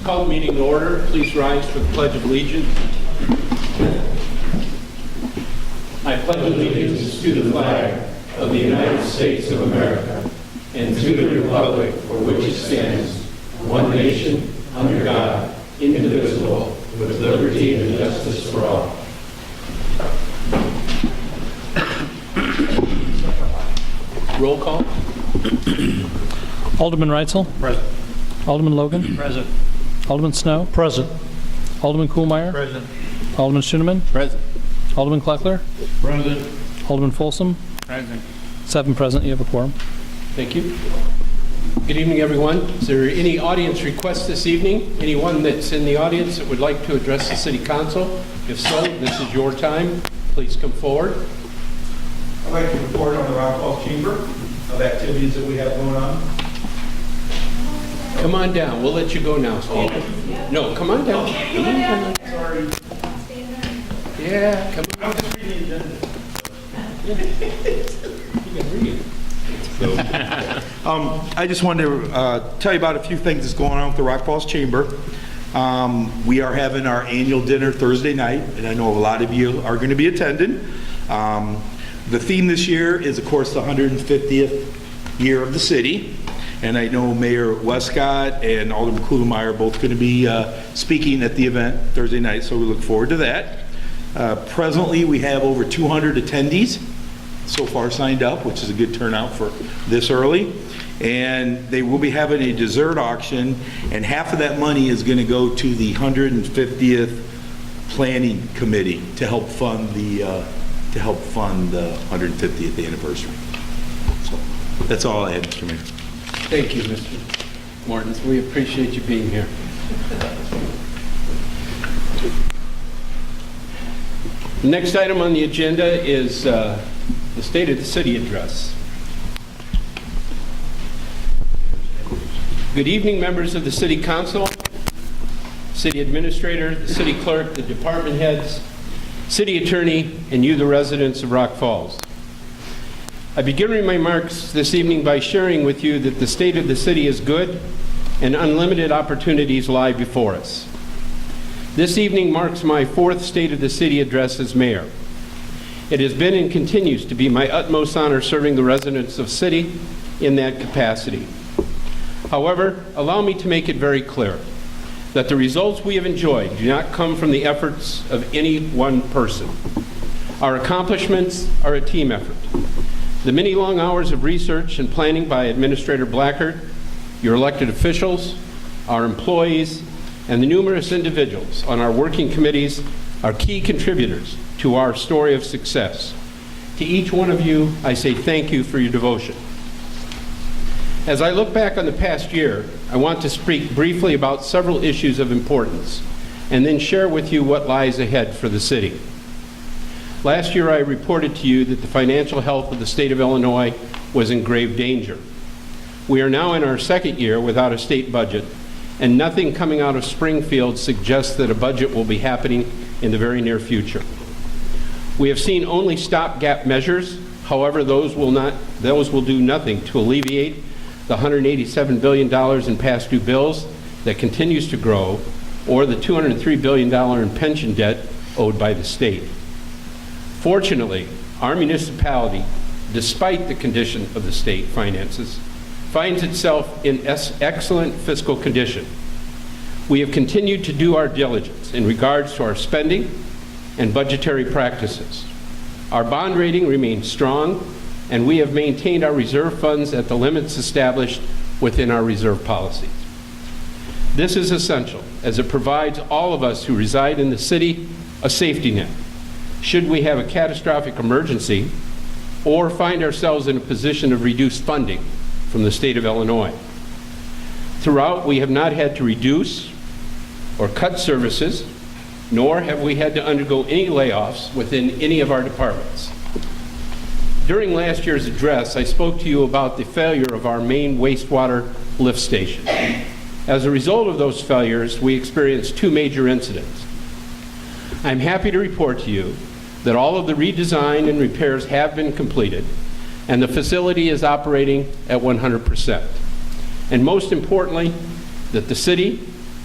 Call the meeting to order. Please rise for the Pledge of Allegiance. I pledge allegiance to the flag of the United States of America and to the republic for which it stands, one nation, under God, indivisible, with liberty and justice for all. Roll call. Alderman Reitzel. Present. Alderman Logan. Present. Alderman Snow. Present. Alderman Kuhlmeier. Present. Alderman Schoeneman. Present. Alderman Kleckler. Present. Alderman Folsom. Present. 7 present. You have a quorum. Thank you. Good evening, everyone. Is there any audience requests this evening? Anyone that's in the audience that would like to address the City Council? If so, this is your time. Please come forward. I'd like to report on the Rock Falls Chamber of activities that we have going on. Come on down. We'll let you go now, Steve. No, come on down. Come on down. Sorry, Yeah, come on. I'm just reading the agenda. You can read. I just wanted to tell you about a few things that's going on with the Rock Falls Chamber. We are having our annual dinner Thursday night, and I know a lot of you are going to be attending. The theme this year is, of course, the 150th year of the city. And I know Mayor Westcott and Alderman Kuhlmeier are both going to be speaking at the event Thursday night, so we look forward to that. Presently, we have over 200 attendees so far signed up, which is a good turnout for this early. And they will be having a dessert auction, and half of that money is going to go to the 150th Planning Committee to help fund the 150th anniversary. So that's all I had, Mr. Mayor. Thank you, Mr. Martins. We appreciate you being here. The next item on the agenda is the State of the City Address. Good evening, members of the City Council, City Administrator, the City Clerk, the Department Heads, City Attorney, and you, the residents of Rock Falls. I begin my remarks this evening by sharing with you that the state of the city is good and unlimited opportunities lie before us. This evening marks my 4th State of the City address as mayor. It has been and continues to be my utmost honor serving the residents of city in that capacity. However, allow me to make it very clear that the results we have enjoyed do not come from the efforts of any one person. Our accomplishments are a team effort. The many long hours of research and planning by Administrator Blackard, your elected officials, our employees, and the numerous individuals on our working committees are key contributors to our story of success. To each one of you, I say thank you for your devotion. As I look back on the past year, I want to speak briefly about several issues of importance and then share with you what lies ahead for the city. Last year, I reported to you that the financial health of the state of Illinois was in grave danger. We are now in our 2nd year without a state budget, and nothing coming out of Springfield suggests that a budget will be happening in the very near future. We have seen only stopgap measures. However, those will do nothing to alleviate the $187 billion in past due bills that continues to grow, or the $203 billion in pension debt owed by the state. Fortunately, our municipality, despite the condition of the state finances, finds itself in excellent fiscal condition. We have continued to do our diligence in regards to our spending and budgetary practices. Our bond rating remains strong, and we have maintained our reserve funds at the limits established within our reserve policies. This is essential, as it provides all of us who reside in the city a safety net should we have a catastrophic emergency or find ourselves in a position of reduced funding from the state of Illinois. Throughout, we have not had to reduce or cut services, nor have we had to undergo any layoffs within any of our departments. During last year's address, I spoke to you about the failure of our main wastewater lift station. As a result of those failures, we experienced 2 major incidents. I'm happy to report to you that all of the redesign and repairs have been completed, and the facility is operating at 100%. And most importantly, that the city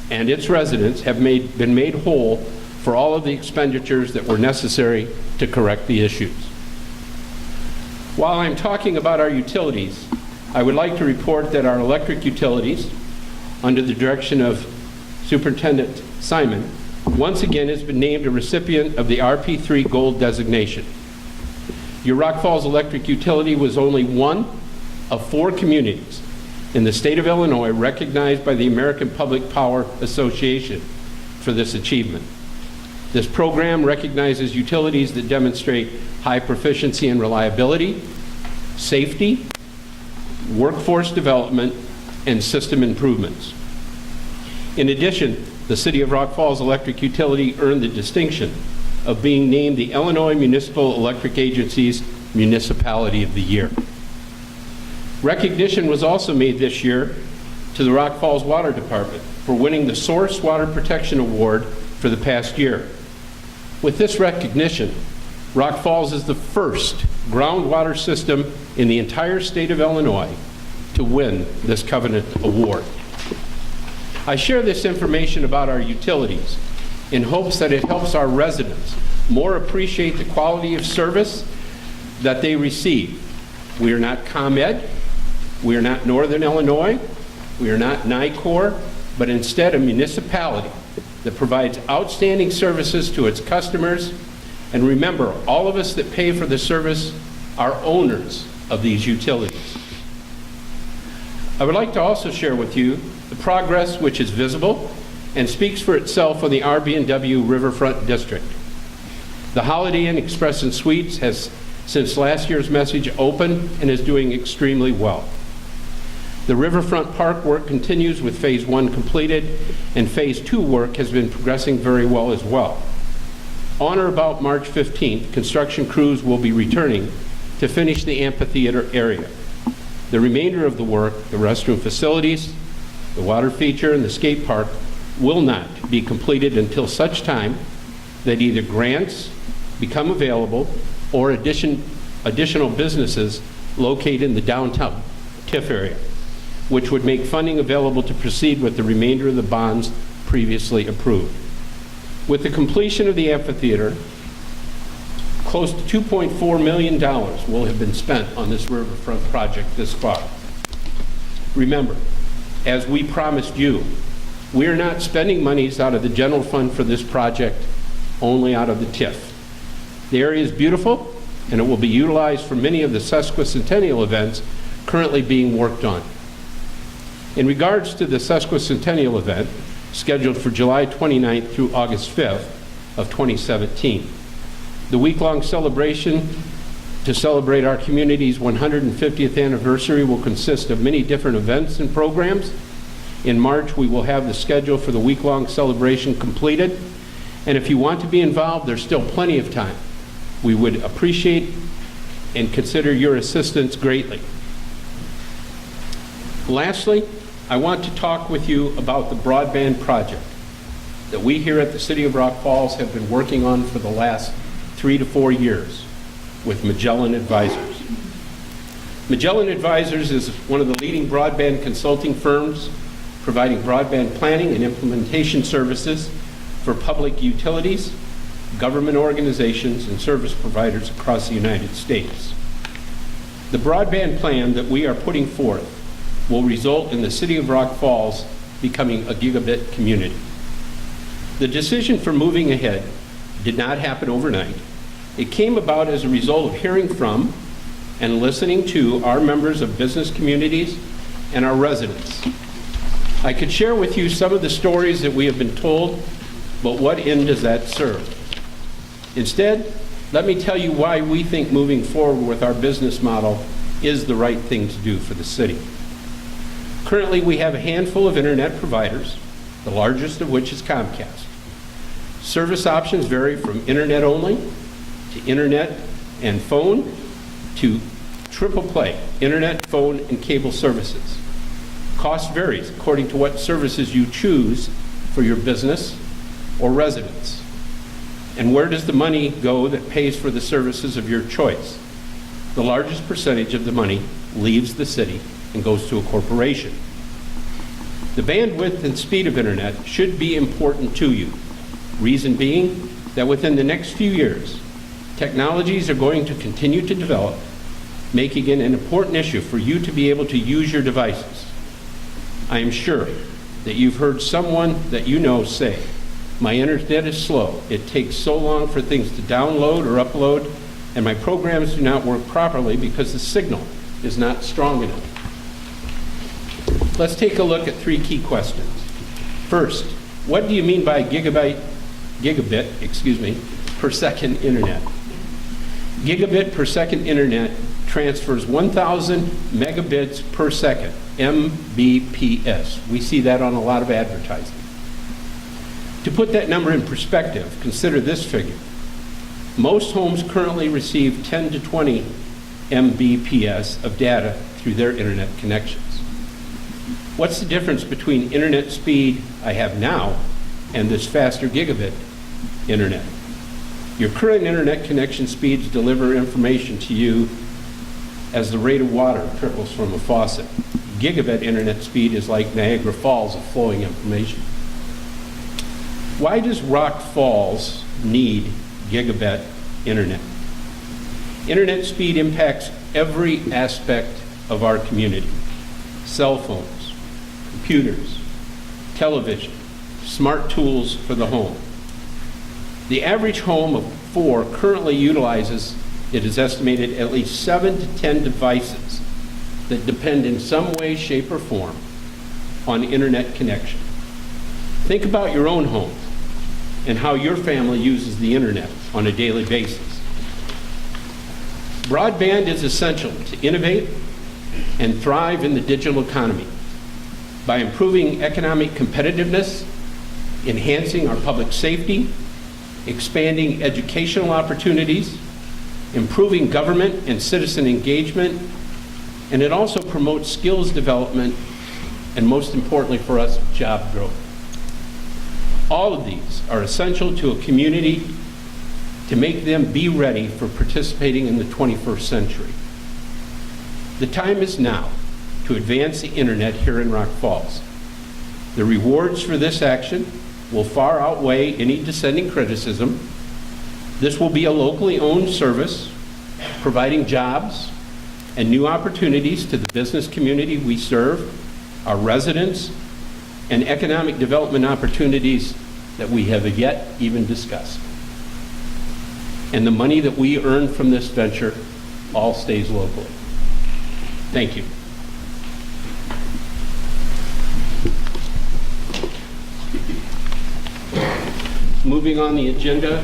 and its residents have been made whole for all of the expenditures that were necessary to correct the issues. While I'm talking about our utilities, I would like to report that our electric utilities, under the direction of Superintendent Simon, once again has been named a recipient of the RP3 Gold designation. Your Rock Falls Electric Utility was only one of 4 communities in the state of Illinois recognized by the American Public Power Association for this achievement. This program recognizes utilities that demonstrate high proficiency and reliability, safety, workforce development, and system improvements. In addition, the City of Rock Falls Electric Utility earned the distinction of being named the Illinois Municipal Electric Agency's Municipality of the Year. Recognition was also made this year to the Rock Falls Water Department for winning the Source Water Protection Award for the past year. With this recognition, Rock Falls is the first groundwater system in the entire state of Illinois to win this covenant award. I share this information about our utilities in hopes that it helps our residents more appreciate the quality of service that they receive. We are not ComEd, we are not Northern Illinois, we are not NICOR, but instead a municipality that provides outstanding services to its customers. And remember, all of us that pay for the service are owners of these utilities. I would like to also share with you the progress which is visible and speaks for itself on the RB&W Riverfront District. The Holiday Inn Express and Suites has, since last year's message, opened and is doing extremely well. The Riverfront Park work continues with Phase 1 completed, and Phase 2 work has been progressing very well as well. On or about March 15th, construction crews will be returning to finish the amphitheater area. The remainder of the work, the restroom facilities, the water feature, and the skate park will not be completed until such time that either grants become available or additional businesses located in the downtown TIF area, which would make funding available to proceed with the remainder of the bonds previously approved. With the completion of the amphitheater, close to $2.4 million will have been spent on this riverfront project this far. Remember, as we promised you, we are not spending monies out of the general fund for this project, only out of the TIF. The area is beautiful, and it will be utilized for many of the sesquicentennial events currently being worked on. In regards to the sesquicentennial event, scheduled for July 29th through August 5th of 2017, the week-long celebration to celebrate our community's 150th anniversary will consist of many different events and programs. In March, we will have the schedule for the week-long celebration completed, and if you want to be involved, there's still plenty of time. We would appreciate and consider your assistance greatly. Lastly, I want to talk with you about the broadband project that we here at the City of Rock Falls have been working on for the last 3 to 4 years with Magellan Advisors. Magellan Advisors is one of the leading broadband consulting firms providing broadband planning and implementation services for public utilities, government organizations, and service providers across the United States. The broadband plan that we are putting forth will result in the City of Rock Falls becoming a gigabit community. The decision for moving ahead did not happen overnight. It came about as a result of hearing from and listening to our members of business communities and our residents. I could share with you some of the stories that we have been told, but what end does that serve? Instead, let me tell you why we think moving forward with our business model is the right thing to do for the city. Currently, we have a handful of internet providers, the largest of which is Comcast. Service options vary from internet only to internet and phone to triple play, internet, phone, and cable services. Cost varies according to what services you choose for your business or residence. And where does the money go that pays for the services of your choice? The largest percentage of the money leaves the city and goes to a corporation. The bandwidth and speed of internet should be important to you. Reason being that within the next few years, technologies are going to continue to develop, making it an important issue for you to be able to use your devices. I am sure that you've heard someone that you know say, "My internet is slow. It takes so long for things to download or upload, and my programs do not work properly because the signal is not strong enough." Let's take a look at 3 key questions. First, what do you mean by gigabit per second internet? Gigabit per second internet transfers 1,000 megabits per second, Mbps. We see that on a lot of advertising. To put that number in perspective, consider this figure. Most homes currently receive 10 to 20 Mbps of data through their internet connections. What's the difference between internet speed I have now and this faster gigabit internet? Your current internet connection speeds deliver information to you as the rate of water trickles from a faucet. Gigabit internet speed is like Niagara Falls of flowing information. Why does Rock Falls need gigabit internet? Internet speed impacts every aspect of our community. Cell phones, computers, television, smart tools for the home. The average home of 4 currently utilizes, it is estimated, at least 7 to 10 devices that depend in some way, shape, or form on internet connection. Think about your own home and how your family uses the internet on a daily basis. Broadband is essential to innovate and thrive in the digital economy by improving economic competitiveness, enhancing our public safety, expanding educational opportunities, improving government and citizen engagement, and it also promotes skills development, and most importantly for us, job growth. All of these are essential to a community to make them be ready for participating in the 21st century. The time is now to advance the internet here in Rock Falls. The rewards for this action will far outweigh any dissenting criticism. This will be a locally owned service, providing jobs and new opportunities to the business community we serve, our residents, and economic development opportunities that we have yet even discussed. And the money that we earn from this venture all stays locally. Thank you. Moving on the agenda,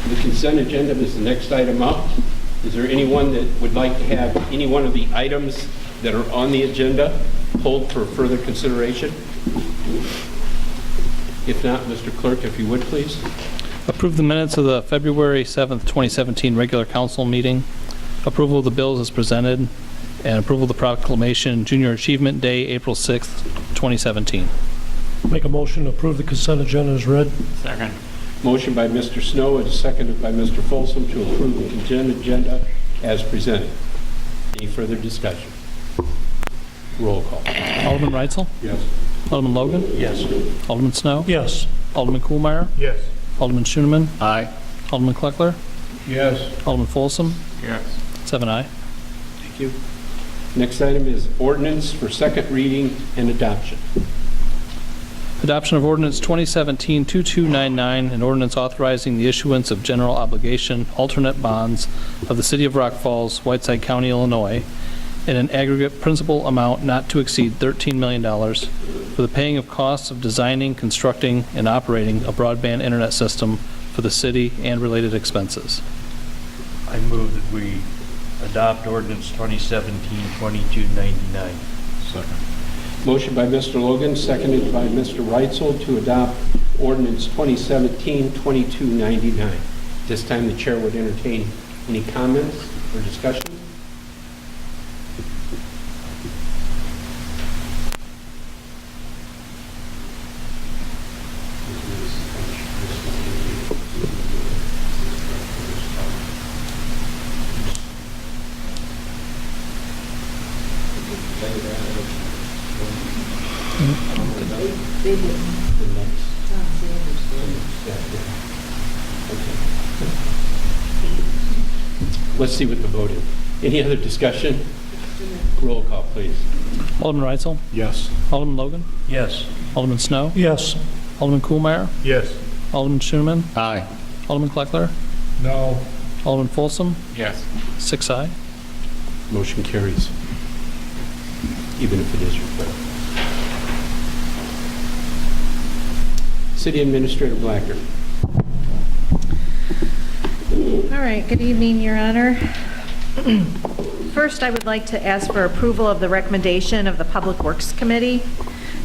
the consent agenda is the next item up. Is there anyone that would like to have any one of the items that are on the agenda pulled for further consideration? If not, Mr. Clerk, if you would, please. Approve the minutes of the February 7th, 2017 regular council meeting. Approval of the bills as presented. And approval of the proclamation Junior Achievement Day, April 6th, 2017. Make a motion to approve the consent agenda as read. Second. Motion by Mr. Snow and seconded by Mr. Folsom to approve the consent agenda as presented. Any further discussion? Roll call. Alderman Reitzel? Yes. Alderman Logan? Yes. Alderman Snow? Yes. Alderman Kuhlmeier? Yes. Alderman Schoeneman? Aye. Alderman Kleckler? Yes. Alderman Folsom? Yes. 7 aye. Thank you. Next item is ordinance for second reading and adoption. Adoption of ordinance 2017-2299, an ordinance authorizing the issuance of general obligation alternate bonds of the City of Rock Falls, Whiteside County, Illinois, in an aggregate principal amount not to exceed $13 million for the paying of costs of designing, constructing, and operating a broadband internet system for the city and related expenses. I move that we adopt ordinance 2017-2299. Second. Motion by Mr. Logan, seconded by Mr. Reitzel to adopt ordinance 2017-2299. This time the chair would entertain any comments or discussion. Let's see what the vote is. Any other discussion? Roll call, please. Alderman Reitzel? Yes. Alderman Logan? Yes. Alderman Snow? Yes. Alderman Kuhlmeier? Yes. Alderman Schoonman? Aye. Alderman Kleckler? No. Alderman Folsom? Yes. 6 aye. Motion carries, even if it is referred. City Administrator Blacker. All right, good evening, Your Honor. First, I would like to ask for approval of the recommendation of the Public Works Committee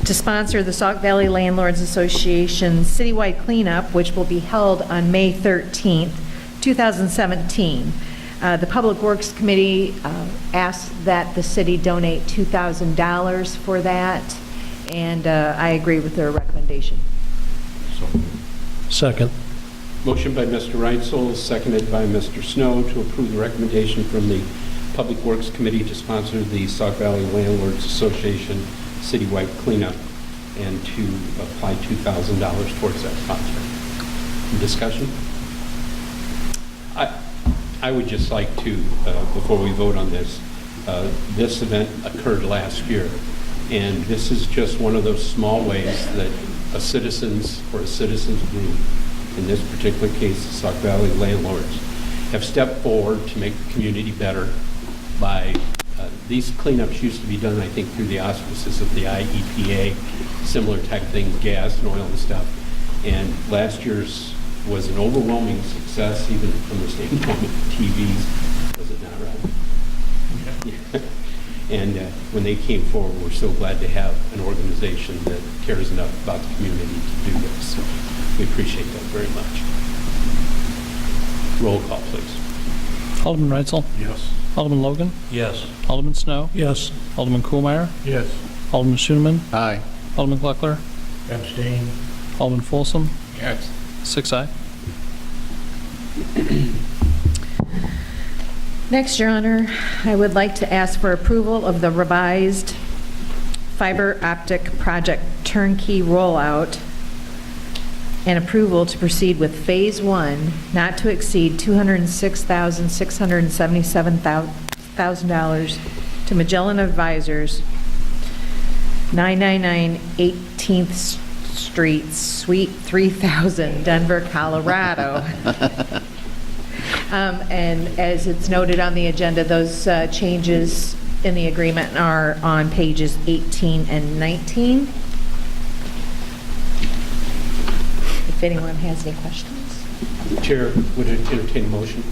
to sponsor the Sauk Valley Landlords Association citywide cleanup, which will be held on May 13th, 2017. The Public Works Committee asked that the city donate $2,000 for that, and I agree with their recommendation. Second. Motion by Mr. Reitzel, seconded by Mr. Snow to approve the recommendation from the Public Works Committee to sponsor the Sauk Valley Landlords Association citywide cleanup and to apply $2,000 towards that project. Discussion? I would just like to, before we vote on this, this event occurred last year, and this is just one of those small ways that a citizens or a citizens group, in this particular case, the Sauk Valley landlords, have stepped forward to make the community better by, these cleanups used to be done, I think, through the auspices of the IEPA, similar type things, gas and oil and stuff. And last year's was an overwhelming success, even from the standpoint of TVs, was it not, Rob? And when they came forward, we're so glad to have an organization that cares enough about the community to do this. So we appreciate that very much. Roll call, please. Alderman Reitzel? Yes. Alderman Logan? Yes. Alderman Snow? Yes. Alderman Kuhlmeier? Yes. Alderman Schoonman? Aye. Alderman Kleckler? Abstain. Alderman Folsom? Yes. 6 aye. Next, Your Honor, I would like to ask for approval of the revised fiber optic project turnkey rollout and approval to proceed with Phase 1, not to exceed $206,677,000 to Magellan Advisors, 999 18th Street, Suite 3000, Denver, Colorado. And as it's noted on the agenda, those changes in the agreement are on pages 18 and 19. If anyone has any questions. Chair would entertain a motion.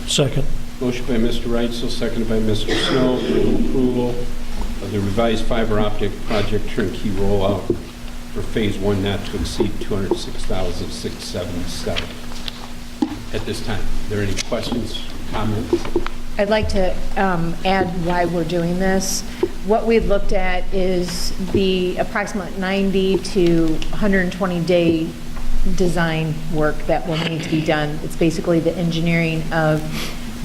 Second. Motion by Mr. Reitzel, seconded by Mr. Snow for approval of the revised fiber optic project turnkey rollout for Phase 1 not to exceed $206,677. At this time, are there any questions, comments? I'd like to add why we're doing this. What we've looked at is the approximate 90 to 120-day design work that will need to be done. It's basically the engineering of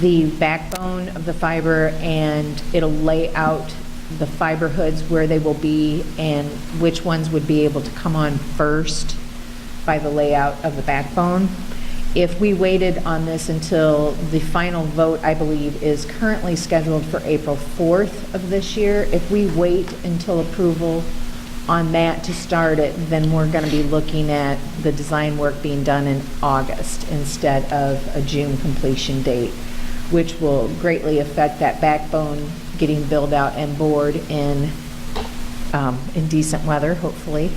the backbone of the fiber, and it'll lay out the fiber hoods where they will be and which ones would be able to come on first by the layout of the backbone. If we waited on this until the final vote, I believe, is currently scheduled for April 4th of this year, if we wait until approval on that to start it, then we're going to be looking at the design work being done in August instead of a June completion date, which will greatly affect that backbone getting built out and bored in decent weather, hopefully.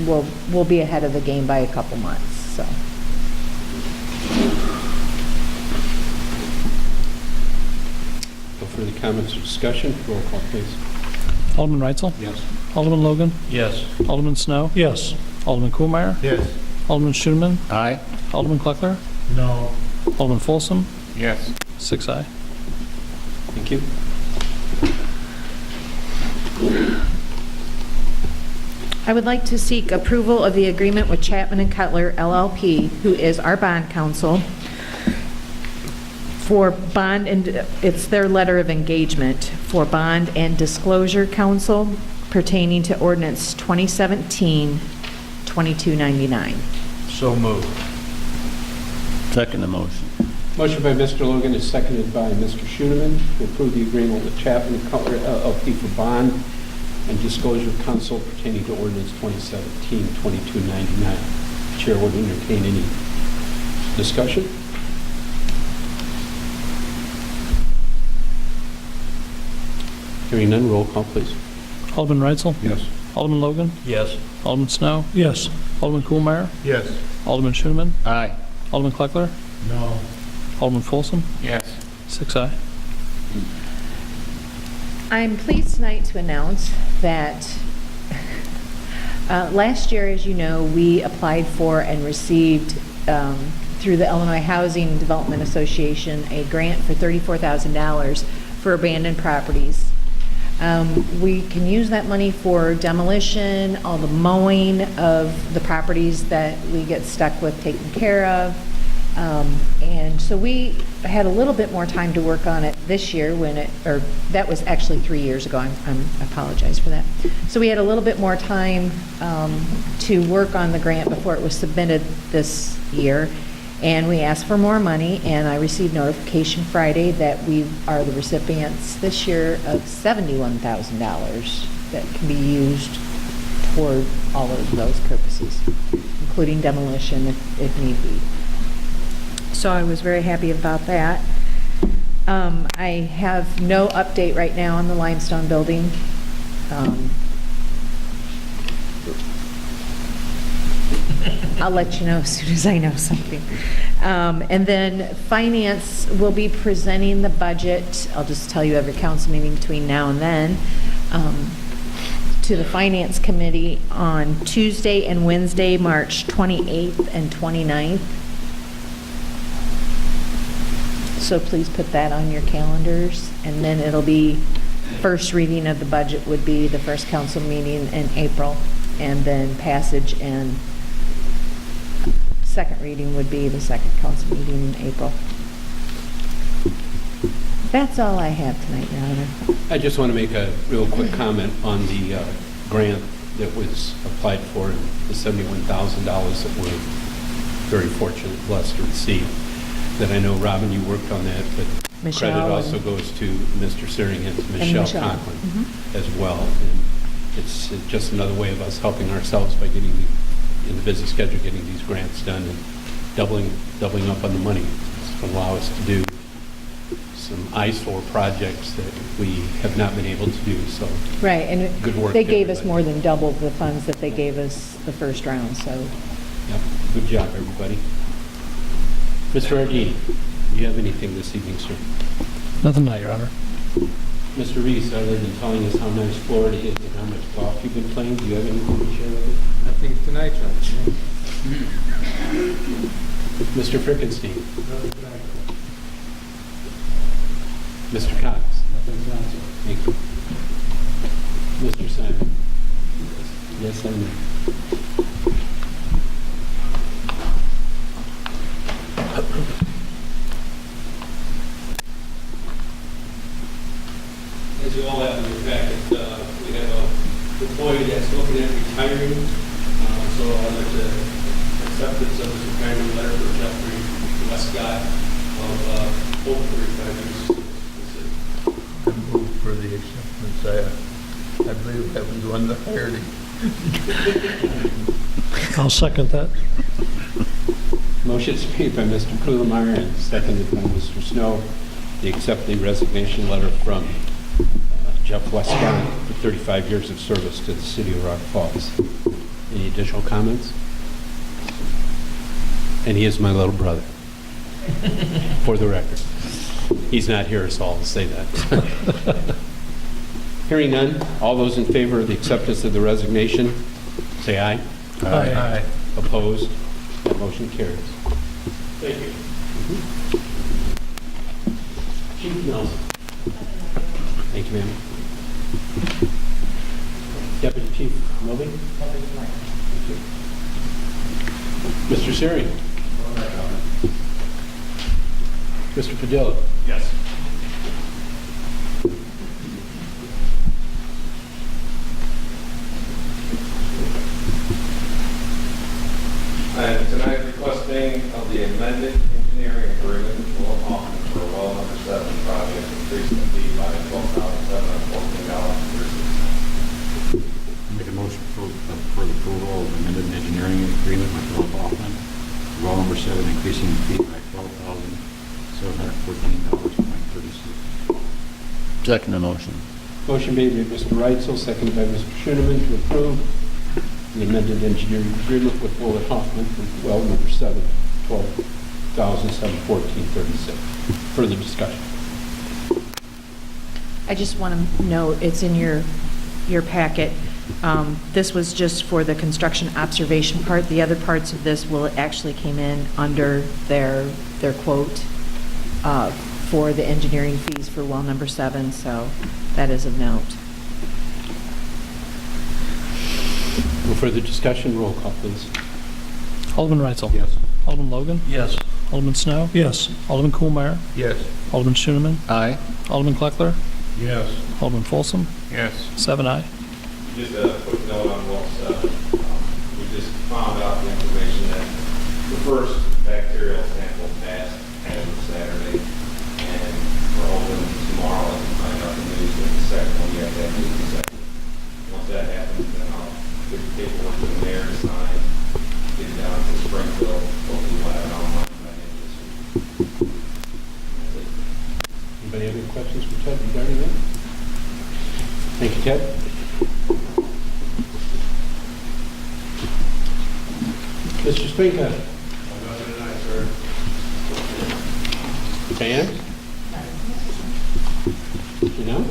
We'll be ahead of the game by a couple months, so. No further comments or discussion? Roll call, please. Alderman Reitzel? Yes. Alderman Logan? Yes. Alderman Snow? Yes. Alderman Kuhlmeier? Yes. Alderman Schoonman? Aye. Alderman Kleckler? No. Alderman Folsom? Yes. 6 aye. Thank you. I would like to seek approval of the agreement with Chapman and Cutler LLP, who is our bond counsel, for bond, and it's their letter of engagement for bond and disclosure counsel pertaining to ordinance 2017-2299. So moved. Second the motion. Motion by Mr. Logan is seconded by Mr. Schoeneman to approve the agreement with Chapman and Cutler LLP for bond and disclosure of counsel pertaining to ordinance 2017-2299. Chair would entertain any discussion. Hearing none, roll call, please. Alderman Reitzel? Yes. Alderman Logan? Yes. Alderman Snow? Yes. Alderman Kuhlmeyer? Yes. Alderman Schoeneman? Aye. Alderman Kleckler? No. Alderman Folsom? Yes. 6 aye. I'm pleased tonight to announce that last year, as you know, we applied for and received through the Illinois Housing Development Association a grant for $34,000 for abandoned properties. We can use that money for demolition, all the mowing of the properties that we get stuck with taken care of. And so we had a little bit more time to work on it this year or that was actually 3 years ago. I apologize for that. So we had a little bit more time to work on the grant before it was submitted this year. And we asked for more money, and I received notification Friday that we are the recipients this year of $71,000 that can be used toward all of those purposes, including demolition if need be. So I was very happy about that. I have no update right now on the limestone building. I'll let you know as soon as I know something. And then Finance will be presenting the budget, I'll just tell you every council meeting between now and then, to the Finance Committee on Tuesday and Wednesday, March 28th and 29th. So please put that on your calendars. And then it'll be, first reading of the budget would be the first council meeting in April, and then passage and second reading would be the second council meeting in April. That's all I have tonight, Your Honor. I just want to make a real quick comment on the grant that was applied for, the $71,000 that we're very fortunate, blessed to receive. That I know, Robin, you worked on that, but Michelle credit also and- goes to Mr. Searing and Michelle Conklin as well. And it's just another way of us helping ourselves by getting, in the busy schedule, getting these grants done and doubling up on the money. It's going to allow us to do some eyesore projects that we have not been able to do, so. Right, and Good work they to gave us everybody. more than double the funds that they gave us the first round, so. Yep, good job, everybody. Mr. Ardini, do you have anything this evening, sir? Nothing tonight, Your Honor. Mr. Reese, other than telling us how nice Florida is and how much golf you've been playing, do you have anything to share with us? Nothing tonight, Judge. Mr. Frickenstein? Mr. Cox? Thank you. Mr. Simon? Yes, I know. As you all have in your packet, we have an employee that's looking at retiring. So I'd like to acceptance of this retirement letter for Jeffrey Westcott of Hope 35 years. I move for the acceptance. I believe that was one that hired him. I'll second that. Motion is made by Mr. Kuhlmeyer and seconded by Mr. Snow. They accept the resignation letter from Jeff Westcott for 35 years of service to the city of Rock Falls. Any additional comments? And he is my little brother, for the record. He's not here, so I'll say that. Hearing none, all those in favor of the acceptance of the resignation, say aye. Aye. Opposed? That motion carries. Thank you. Chief Nelson. Thank you, ma'am. Deputy Chief Milby? Thank you. Mr. Searing? Mr. Padilla? Yes. I'm tonight requesting of the amended engineering agreement with Philip Hoffman for well number 7 project, increasing the fee by $12,714.36. Make a motion for the approval of amended engineering agreement with Philip Hoffman. Well number 7, increasing the fee by $12,714.36. Second the motion. Motion made by Mr. Reitzel, seconded by Mr. Schoeneman to approve the amended engineering agreement with Willett Hoffman for well number 7, $12,714.36. Further discussion. I just want to note, it's in your packet. This was just for the construction observation part. The other parts of this will actually came in under their quote for the engineering fees for well number 7, so that is of note. No further discussion. Roll call, please. Alderman Reitzel. Yes. Alderman Logan. Yes. Alderman Snow. Yes. Alderman Kuhlmeyer. Yes. Alderman Schoeneman. Aye. Alderman Kleckler. Yes. Alderman Folsom. Yes. 7 aye. Just a quick note on well 7. We just found out the information that the first bacterial sample passed as of Saturday, and we're hoping tomorrow to find out the news that the second one yet that news the second. Once that happens, then I'll get the paperwork to the mayor to sign, get it down to Springfield, hopefully we'll have it online by the end of this week. That's it. Anybody have any questions for Ted regarding that? Thank you, Ted. Mr. Spinka. Dan? You know?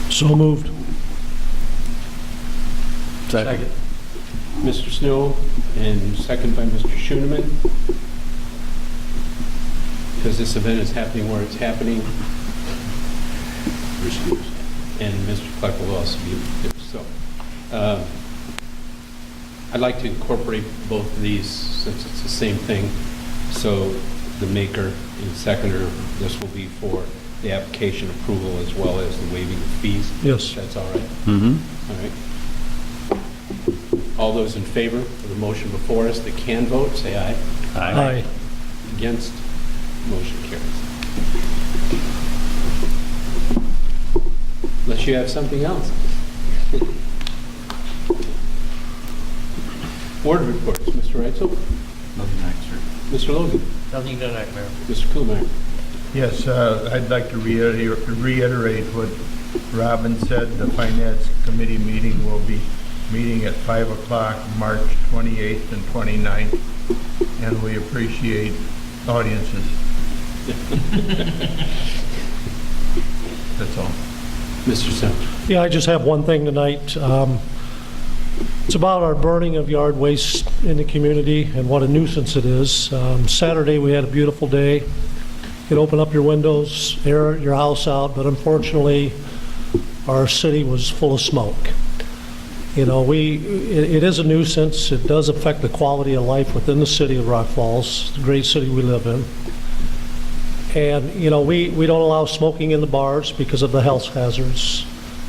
So moved. Second. Mr. Snow, and second by Mr. Schoeneman. Because this event is happening where it's happening. And Mr. Clark will also be here. So, I'd like to incorporate both of these since it's the same thing. So the maker and seconder, this will be for the application approval as well as the waiving of fees. Yes. That's all right? Mm-hmm. All right. All those in favor of the motion before us that can vote, say aye. Aye. Against, motion carries. Unless you have something else. Board reports, Mr. Reitzel. Nothing tonight, sir. Mr. Logan. Nothing tonight, Mayor. Mr. Kuhlmeyer. Yes, I'd like to reiterate what Robin said. The Finance Committee meeting will be meeting at 5 o'clock, March 28th and 29th, and we appreciate audiences. That's all. Mr. Sims. Yeah, I just have one thing tonight. It's about our burning of yard waste in the community and what a nuisance it is. Saturday, we had a beautiful day. You could open up your windows, air your house out, but unfortunately, our city was full of smoke. You know, it is a nuisance. It does affect the quality of life within the city of Rock Falls, the great city we live in. And, you know, we don't allow smoking in the bars because of the health hazards.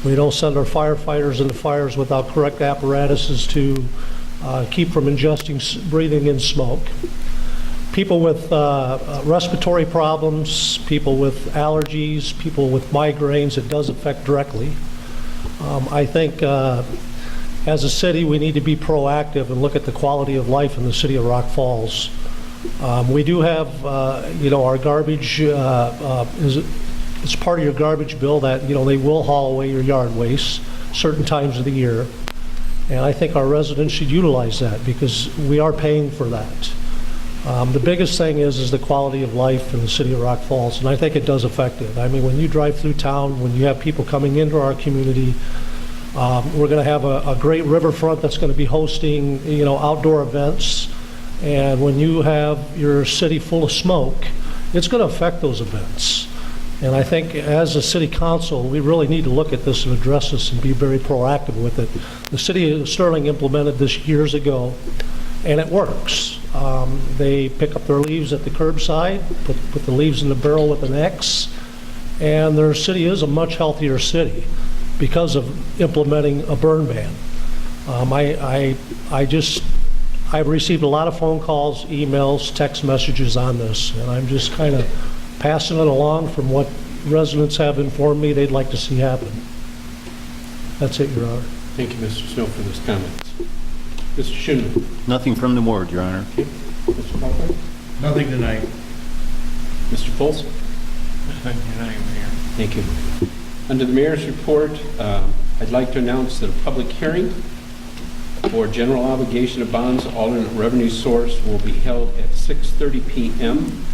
We don't send our firefighters into fires without correct apparatuses to keep from breathing in smoke. People with respiratory problems, people with allergies, people with migraines, it does affect directly. I think as a city, we need to be proactive and look at the quality of life in the city of Rock Falls. We do have, our garbage, it's part of your garbage bill that, they will haul away your yard waste certain times of the year. And I think our residents should utilize that because we are paying for that. The biggest thing is the quality of life in the city of Rock Falls, and I think it does affect it. I mean, when you drive through town, when you have people coming into our community, we're going to have a great riverfront that's going to be hosting, outdoor events. And when you have your city full of smoke, it's going to affect those events. And I think as a city council, we really need to look at this and address this and be very proactive with it. The city of Sterling implemented this years ago, and it works. They pick up their leaves at the curbside, put the leaves in the barrel with an X, and their city is a much healthier city because of implementing a burn ban. I've received a lot of phone calls, emails, text messages on this, and I'm just kind of passing it along from what residents have informed me they'd like to see happen. That's it, Your Honor. Thank you, Mr. Snow, for those comments. Mr. Schoenman. Nothing from the board, Your Honor. Okay. Mr. Butler. Nothing tonight. Mr. Folsom. Nothing tonight, Mayor. Thank you. Under the mayor's report, I'd like to announce that a public hearing for general obligation of bonds alternate revenue source will be held at 6:30 p.m.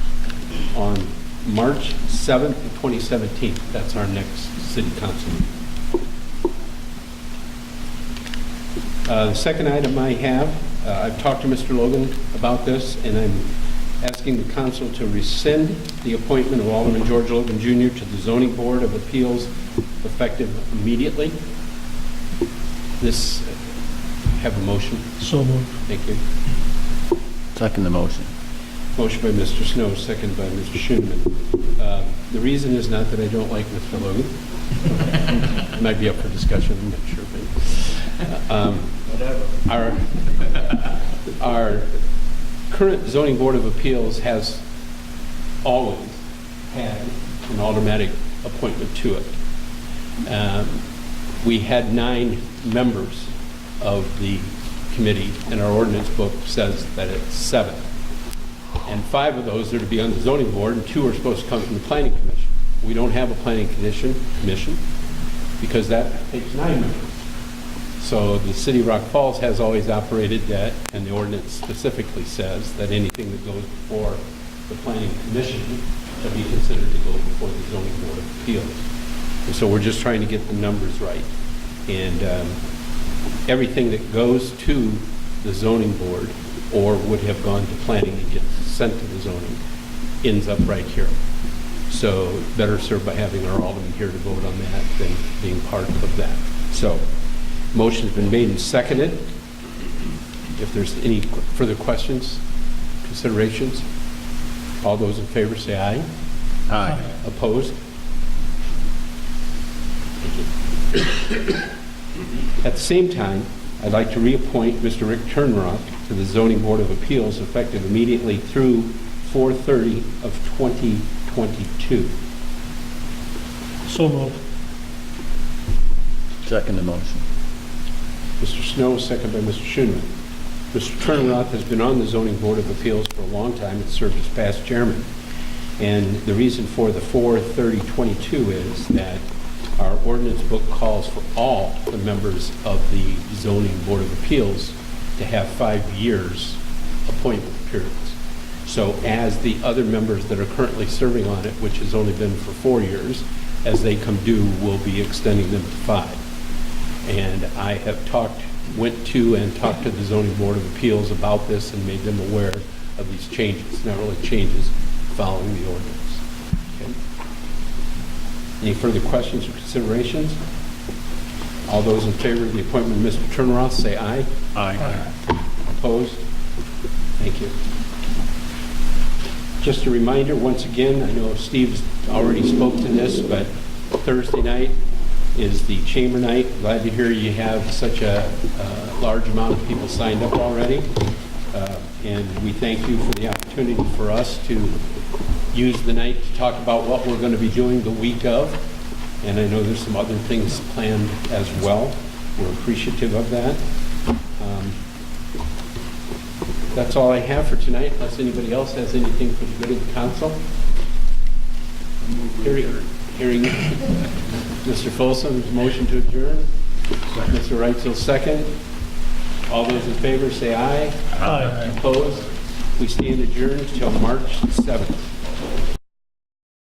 on March 7th, 2017. That's our next city council meeting. The second item I have, I've talked to Mr. Logan about this, and I'm asking the council to rescind the appointment of Alderman George Logan Jr. to the Zoning Board of Appeals effective immediately. This, have a motion? So moved. Thank you. Second the motion. Motion by Mr. Snow, second by Mr. Schoenman. The reason is not that I don't like Mr. Logan. It might be up for discussion, I'm not sure. But, our current Zoning Board of Appeals has always had an automatic appointment to it. We had 9 members of the committee, and our ordinance book says that it's 7. And 5 of those are to be on the zoning board, and 2 are supposed to come from the planning commission. We don't have a planning commission because that takes 9 members. So the city of Rock Falls has always operated that, and the ordinance specifically says that anything that goes before the planning commission shall be considered to go before the zoning board of appeals. And so we're just trying to get the numbers right. And everything that goes to the zoning board or would have gone to planning and gets sent to the zoning ends up right here. So better served by having our alderman here to vote on that than being part of that. So motion's been made and seconded. If there's any further questions, considerations, all those in favor say aye. Aye. Opposed? Thank you. At the same time, I'd like to reappoint Mr. Rick Turnrock to the Zoning Board of Appeals effective immediately through 4/30 of 2022. So moved. Second the motion. Mr. Snow, second by Mr. Schoenman. Mr. Turnrock has been on the Zoning Board of Appeals for a long time and served as past chairman. And the reason for the 4/30/22 is that our ordinance book calls for all the members of the Zoning Board of Appeals to have 5 years appointment periods. So as the other members that are currently serving on it, which has only been for 4 years, as they come due, we'll be extending them to 5. And I have went to and talked to the Zoning Board of Appeals about this and made them aware of these changes, not really changes following the ordinance. Okay. Any further questions or considerations? All those in favor of the appointment of Mr. Turnroth say aye. Aye. Opposed? Thank you. Just a reminder, once again, I know Steve's already spoke to this, but Thursday night is the chamber night. Glad to hear you have such a large amount of people signed up already. And we thank you for the opportunity for us to use the night to talk about what we're going to be doing the week of. And I know there's some other things planned as well. We're appreciative of that. That's all I have for tonight, unless anybody else has anything for the good of the council. Hearing Mr. Folsom's motion to adjourn. Mr. Wright's second. All those in favor say aye. Aye. Opposed? We stand adjourned till March 7th.